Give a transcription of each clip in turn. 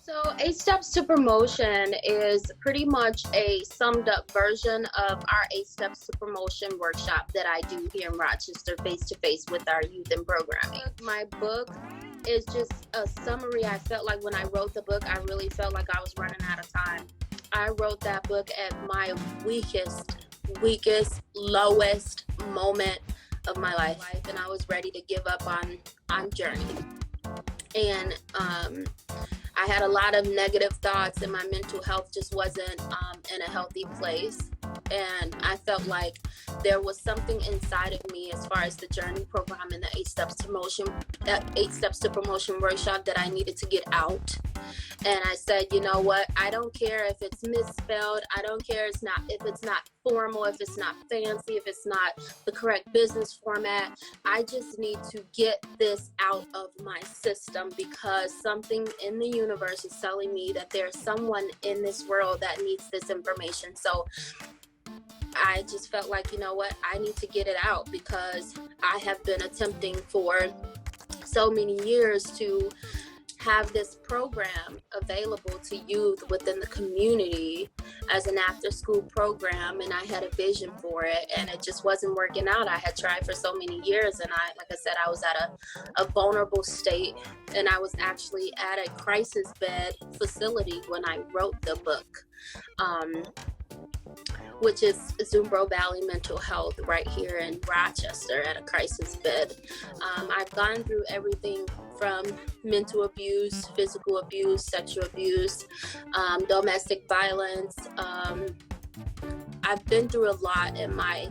So, Eight Steps to Promotion is pretty much a summed up version of our Eight Steps to Promotion workshop that I do here in Rochester, face to face with our youth in programming. My book is just a summary. I felt like when I wrote the book, I really felt like I was running out of time. I wrote that book at my weakest, lowest moment of my life, and I was ready to give up on Journie. And I had a lot of negative thoughts, and my mental health just wasn't in a healthy place. And I felt like there was something inside of me as far as the Journie program and the Eight Steps to Promotion workshop that I needed to get out. And I said, you know what? I don't care if it's misspelled. I don't care if it's not formal, if it's not fancy, if it's not the correct business format. I just need to get this out of my system because something in the universe is telling me that there's someone in this world that needs this information. So I just felt like, you know what? I need to get it out because I have been attempting for so many years to have this program available to youth within the community as an after-school program, and I had a vision for it, and it just wasn't working out. I had tried for so many years, and like I said, I was at a vulnerable state, and I was actually at a crisis bed facility when I wrote the book, which is Zumbro Valley Mental Health right here in Rochester at a crisis bed. I've gone through everything from mental abuse, physical abuse, sexual abuse, domestic violence. I've been through a lot in my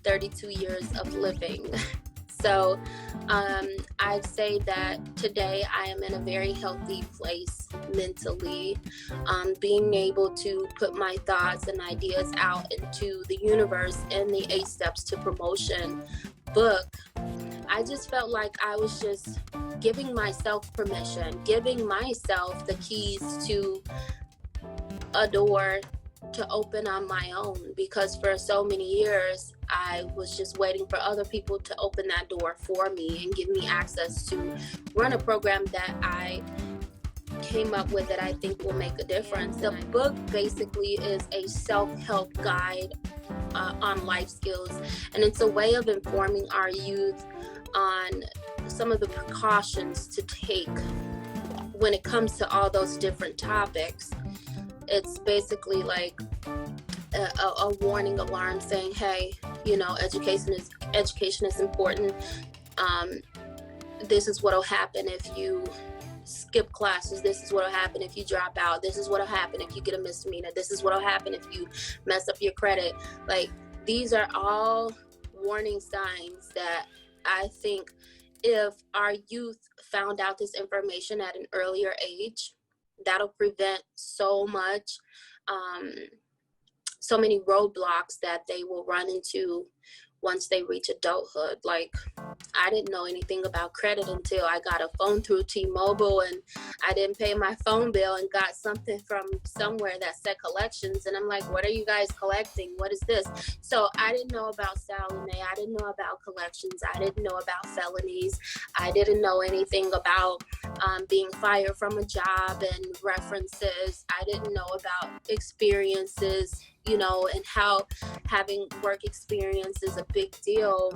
32 years of living. So I'd say that today I am in a very healthy place mentally, being able to put my thoughts and ideas out into the universe in the 8 Steps to Promotion book. I just felt like I was just giving myself permission, giving myself the keys to a door to open on my own, because for so many years I was just waiting for other people to open that door for me and give me access to run a program that I came up with that I think will make a difference. The book basically is a self-help guide on life skills, and it's a way of informing our youth on some of the precautions to take when it comes to all those different topics. It's basically like a warning alarm saying, hey, you know, education is important. This is what will happen if you skip classes. This is what will happen if you drop out. This is what will happen if you get a misdemeanor. This is what will happen if you mess up your credit. Like, these are all warning signs that I think if our youth found out this information at an earlier age, that'll prevent so many roadblocks that they will run into once they reach adulthood. Like, I didn't know anything about credit until I got a phone through T-Mobile, and I didn't pay my phone bill and got something from somewhere that said collections, and I'm like, what are you guys collecting? What is this? So I didn't know about Sally Mae. I didn't know about collections. I didn't know about felonies. I didn't know anything about being fired from a job and references. I didn't know about experiences, you know, and how having work experience is a big deal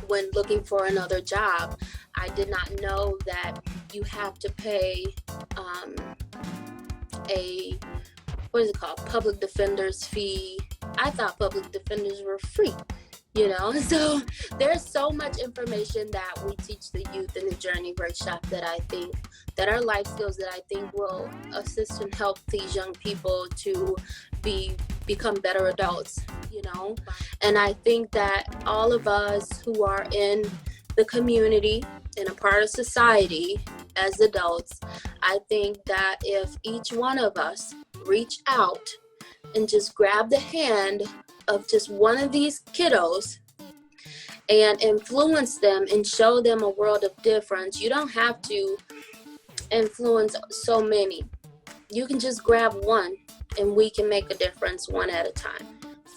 when looking for another job. I did not know that you have to pay public defender's fee. I thought public defenders were free, you know. So there's so much information that we teach the youth in the Journie workshop that I think that are life skills that I think will assist and help these young people to become better adults, you know. And I think that all of us who are in the community and a part of society as adults, I think that if each one of us reach out and just grab the hand of just one of these kiddos and influence them and show them a world of difference, you don't have to influence so many. You can just grab one, and we can make a difference one at a time.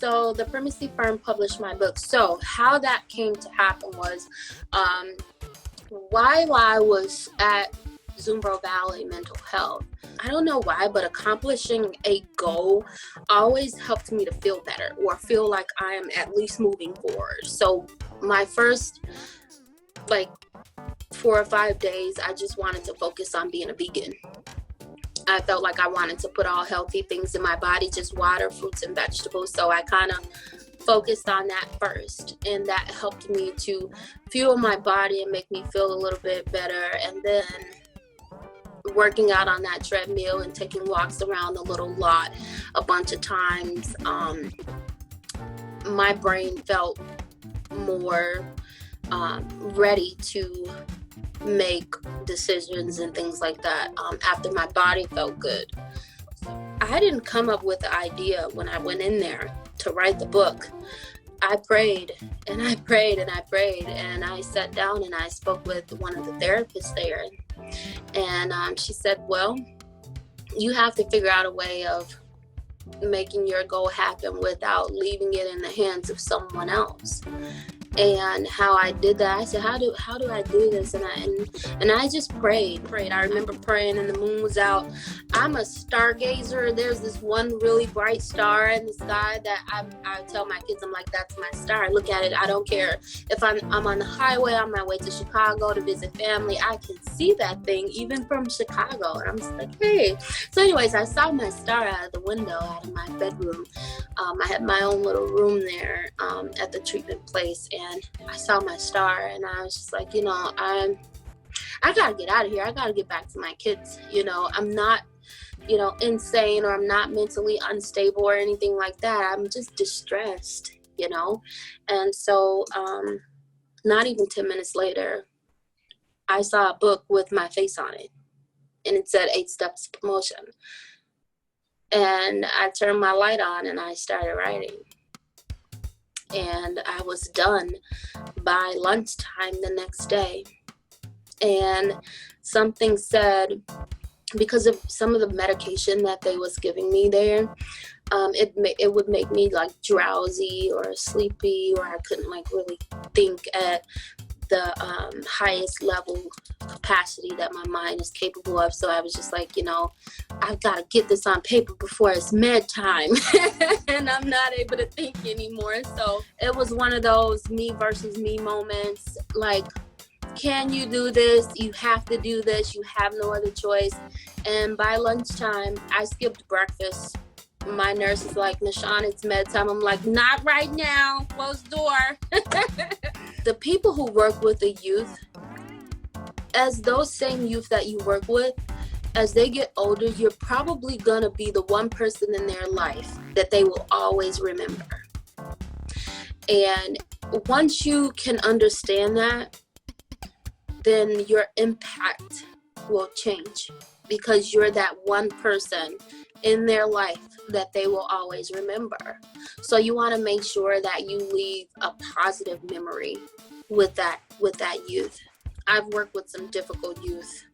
So the Primacy Firm published my book. So how that came to happen was while I was at Zumbro Valley mental health. I don't know why, but accomplishing a goal always helped me to feel better, or feel like I am at least moving forward. So my first 4 or 5 days, I just wanted to focus on being a vegan. I felt like I wanted to put all healthy things in my body, just water, fruits, and vegetables. So I kind of focused on that first, and that helped me to fuel my body and make me feel a little bit better. And then working out on that treadmill and taking walks around the little lot a bunch of times, my brain felt more ready to make decisions and things like that after my body felt good. I didn't come up with the idea when I went in there to write the book. I prayed and I prayed and I prayed, and I sat down and I spoke with one of the therapists there, and she said, well, you have to figure out a way of making your goal happen without leaving it in the hands of someone else. And how I did that, I said, how do I do this? And I just prayed. I remember praying, and the moon was out. I'm a stargazer. There's this one really bright star in the sky that I tell my kids, I'm like, that's my star. I look at it. I don't care if I'm on the highway on my way to Chicago to visit family. I can see that thing even from Chicago. And I'm just like, hey. So anyways, I saw my star out of the window, out of my bedroom. I had my own little room there at the treatment place, and I saw my star, and I was just like, I gotta get out of here. I gotta get back to my kids. I'm not, insane, or I'm not mentally unstable or anything like that. I'm just distressed, And so, not even 10 minutes later, I saw a book with my face on it, and it said 8 Steps to Promotion. And I turned my light on and I started writing. And I was done by lunchtime the next day. And something said, because of some of the medication that they was giving me there, it would make me like drowsy or sleepy, or I couldn't really think at the highest level capacity that my mind is capable of. So I was just like, I've got to get this on paper before it's med time. And I'm not able to think anymore. So it was one of those me versus me moments. Like, can you do this? You have to do this. You have no other choice. And by lunchtime, I skipped breakfast. My nurse is like, Nashauna, it's med time. I'm like, not right now. Close door. The people who work with the youth, as those same youth that you work with, as they get older, you're probably going to be the one person in their life that they will always remember. And once you can understand that, then your impact will change, because you're that one person in their life that they will always remember. So you want to make sure that you leave a positive memory with that youth. I've worked with some difficult youth,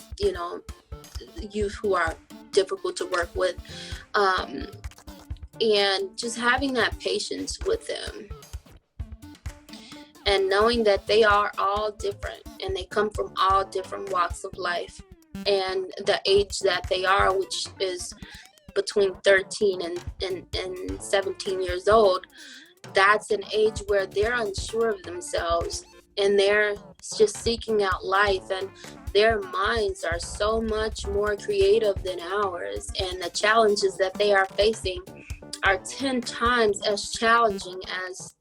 youth who are difficult to work with, and just having that patience with them, and knowing that they are all different and they come from all different walks of life, and the age that they are, which is between 13 and 17 years old, that's an age where they're unsure of themselves, and they're just seeking out life, and their minds are so much more creative than ours, and the challenges that they are facing are 10 times as challenging as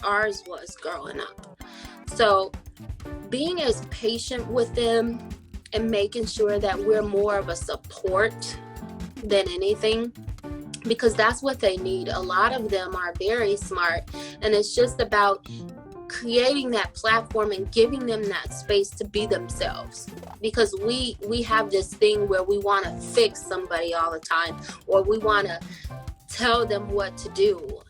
ours was growing up. So being as patient with them and making sure that we're more of a support than anything, because that's what they need. A lot of them are very smart, and it's just about creating that platform and giving them that space to be themselves, because we have this thing where we want to fix somebody all the time, or we want to tell them what to do.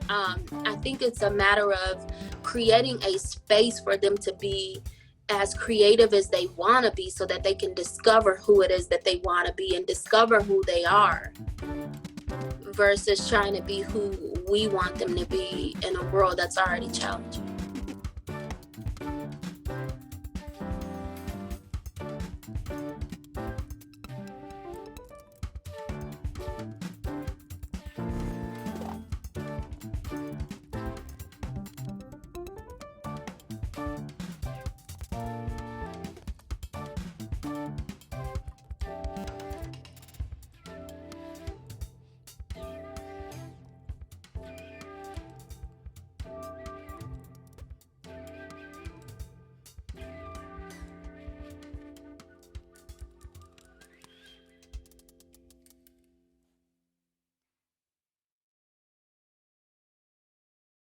I think it's a matter of creating a space for them to be as creative as they want to be, so that they can discover who it is that they want to be and discover who they are, versus trying to be who we want them to be in a world that's already challenging.